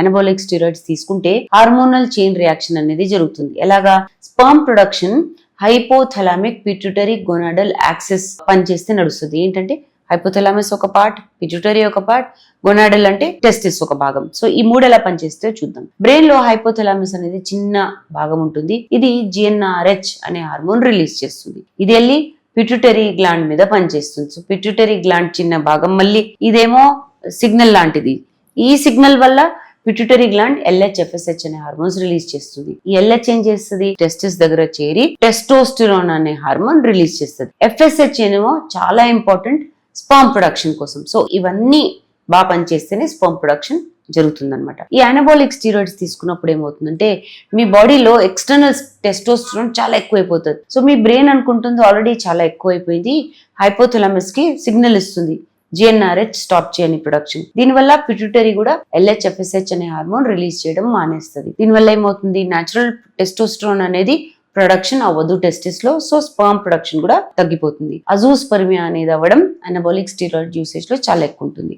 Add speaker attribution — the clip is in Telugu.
Speaker 1: అనబాలిక్ స్టీరాయిడ్స్ తీసుకుంటే హార్మోనల్ చైన్ రియాక్షన్ అనేది జరుగుతుంది. ఎలాగా? Sperm production hypothalamic pituitary gonadal axis పనిచేస్తే నడుస్తుంది. ఏంటంటే హైపోథలామస్ ఒక పార్ట్, పిట్యూటరీ ఒక పార్ట్, గొనాడల్ అంటే టెస్టిస్ ఒక భాగం. సో ఈ మూడు ఎలా పనిచేస్తే చూద్దాం. బ్రెయిన్ లో హైపోథలామస్ అనేది చిన్న భాగం ఉంటుంది. ఇది GnRH అనే హార్మోన్ రిలీజ్ చేస్తుంది. ఇది వెళ్ళి పిట్యూటరీ గ్లాండ్ మీద పనిచేస్తుంది. సో పిట్యూటరీ గ్లాండ్ చిన్న భాగం, మళ్ళీ ఇదేమో సిగ్నల్ లాంటిది. ఈ సిగ్నల్ వల్ల పిట్యూటరీ గ్లాండ్ LH-FSH అనే హార్మోన్స్ రిలీజ్ చేస్తుంది. ఈ LH ఏం చేస్తుంది? టెస్టిస్ దగ్గర చేరి టెస్టోస్టిరోన్ అనే హార్మోన్ రిలీజ్ చేస్తుంది. FSH ఏమో చాలా ఇంపార్టెంట్ స్పర్మ్ ప్రొడక్షన్ కోసం. సో ఇవన్నీ బాగా పనిచేస్తేనే స్పర్మ్ ప్రొడక్షన్ జరుగుతుందన్నమాట. ఈ అనబాలిక్ స్టీరాయిడ్స్ తీసుకున్నప్పుడు ఏమవుతుందంటే మీ బాడీలో ఎక్స్టర్నల్ టెస్టోస్టిరోన్ చాలా ఎక్కువైపోతుంది. సో మీ బ్రెయిన్ అనుకుంటుంది ఆల్రెడీ చాలా ఎక్కువైపోయింది, హైపోథలామస్ కి సిగ్నల్ ఇస్తుంది GnRH స్టాప్ చేయని ప్రొడక్షన్. దీనివల్ల పిట్యూటరీ కూడా LH-FSH అనే హార్మోన్ రిలీజ్ చేయడం మానేస్తుంది. దీనివల్ల ఏమవుతుంది? న్యాచురల్ టెస్టోస్టిరోన్ అనేది ప్రొడక్షన్ అవ్వదు టెస్టిస్ లో. సో స్పర్మ్ ప్రొడక్షన్ కూడా తగ్గిపోతుంది. అజూస్పర్మియా అనేది అవ్వడం అనబాలిక్ స్టీరాయిడ్ యూసేజ్ లో చాలా ఎక్కువ ఉంటుంది.